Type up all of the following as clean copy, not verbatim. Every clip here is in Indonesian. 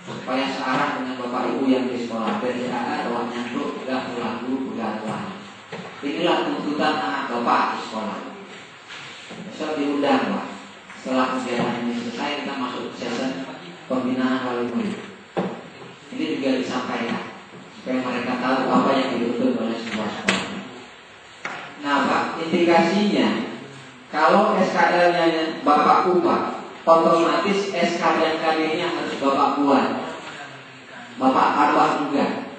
supaya searah dengan bapak ibu yang di sekolah. Dari kalau nyanduk udah pulang dulu, udah pulang. Inilah tuntutan anak bapak di sekolah. Besok diundang Pak. Setelah kegiatan ini selesai, kita masuk ke sesi pembinaan wali murid. Ini juga disampaikan supaya mereka tahu apa yang dituntut oleh sebuah sekolah. Nah Pak, indikasinya kalau SKL-nya Bapak ubah, otomatis SK dan KD-nya harus Bapak buat. Bapak arwah juga.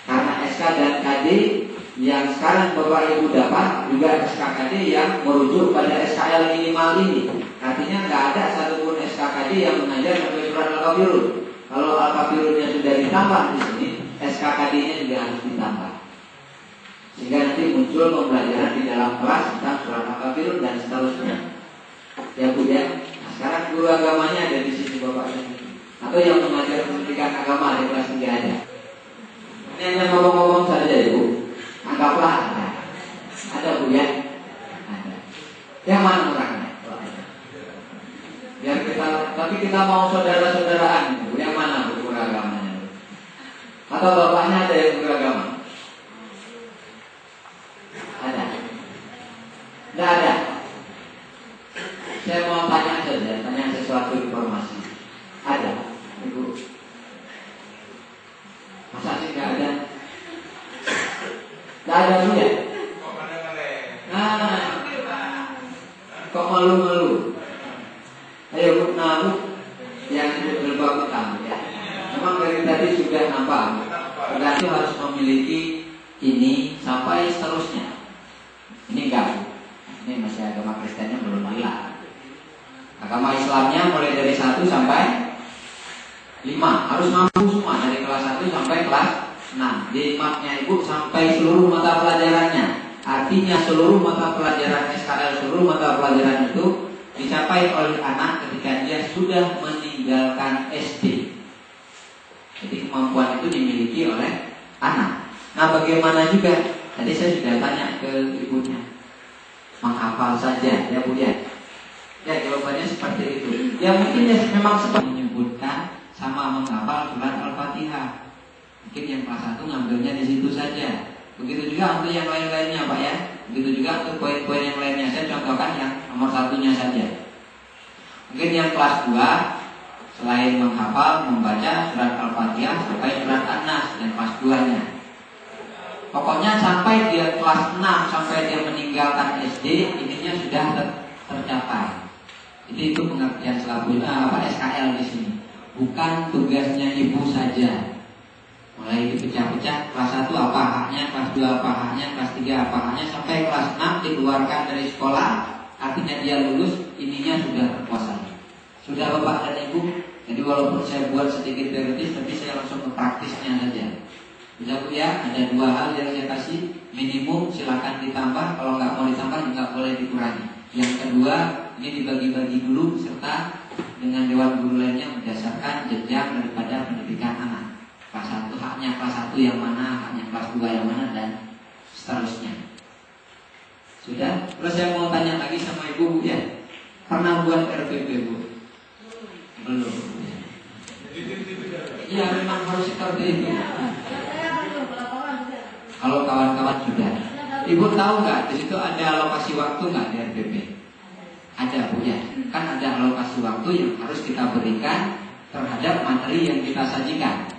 Karena SK dan KD yang sekarang Bapak Ibu dapat juga SKKD yang merujuk pada SKL minimal ini. Artinya nggak ada satupun SKKD yang mengajar sampai surat Al-Kafirun. Kalau Al-Kafirunnya sudah ditambah di sini, SKKD-nya juga harus ditambah. Sehingga nanti muncul pembelajaran di dalam kelas tentang surat Al-Kafirun dan seterusnya. Ya Bu ya. Nah, sekarang guru agamanya ada di sini Bapak Ibu. Atau yang mengajar pendidikan agama di kelas 3 ada. Ini hanya ngomong-ngomong saja Ibu. Anggaplah ada Bu ya. Ada. Yang mana orangnya? Biar tapi kita mau saudara-saudaraan Bu. Yang mana Bu guru agamanya? Atau bapaknya ada yang guru agama? Ada? Tidak ada. Saya mau tanya saja, tanya sesuatu informasi. Ada, Ibu? Masa sih nggak ada? Nggak ada Bu ya? Nah, kok malu-malu? Ayo Bu, nah Bu, yang berbau hitam ya. Memang dari tadi sudah nampak. Berarti harus memiliki ini sampai seterusnya. Ini enggak Bu. Ini masih agama Kristennya belum hilang. Agama Islamnya mulai dari 1 sampai 5. Harus mampu semua dari kelas 1 sampai kelas 6. Di mapnya Ibu sampai seluruh mata pelajarannya. Artinya seluruh mata pelajaran SKL, seluruh mata pelajaran itu dicapai oleh anak ketika dia sudah meninggalkan SD. Jadi kemampuan itu dimiliki oleh anak. Nah bagaimana juga? Tadi saya sudah tanya ke ibunya. Menghafal saja ya Bu ya. Ya jawabannya seperti itu. Ya mungkin ya memang seperti menyebutkan sama menghafal surat Al-Fatihah. Mungkin yang kelas 1 ngambilnya di situ saja. Begitu juga untuk yang lain-lainnya Pak ya. Begitu juga untuk poin-poin yang lainnya. Saya contohkan yang nomor 1-nya saja. Mungkin yang kelas 2 selain menghafal, membaca surat Al-Fatihah sampai surat An-Nas dan kelas 2-nya. Pokoknya sampai dia kelas 6 sampai dia meninggalkan SD, ininya sudah tercapai. Jadi itu pengertian selanjutnya SKL di sini. Bukan tugasnya ibu saja. Mulai dipecah-pecah, kelas 1 apa haknya, kelas 2 apa haknya, kelas 3 apa haknya, sampai kelas 6 dikeluarkan dari sekolah. Artinya dia lulus, ininya sudah terkuasai. Sudah Bapak dan Ibu. Jadi walaupun saya buat sedikit teoritis, tapi saya langsung ke praktisnya saja. Bisa Bu ya, ada 2 hal yang saya kasih. Minimum silakan ditambah, kalau nggak mau ditambah juga boleh dikurangi. Yang kedua, ini dibagi-bagi dulu serta dengan dewan guru lainnya berdasarkan jenjang daripada pendidikan anak. Kelas 1 haknya kelas 1 yang mana, haknya kelas 2 yang mana, dan seterusnya. Sudah? Terus saya mau tanya lagi sama Ibu Bu ya. Pernah buat RPP Bu? Belum. Iya memang harus seperti itu. Kalau kawan-kawan sudah. Ibu tahu nggak di situ ada alokasi waktu nggak di RPP? Ada Bu ya. Kan ada alokasi waktu yang harus kita berikan terhadap materi yang kita sajikan.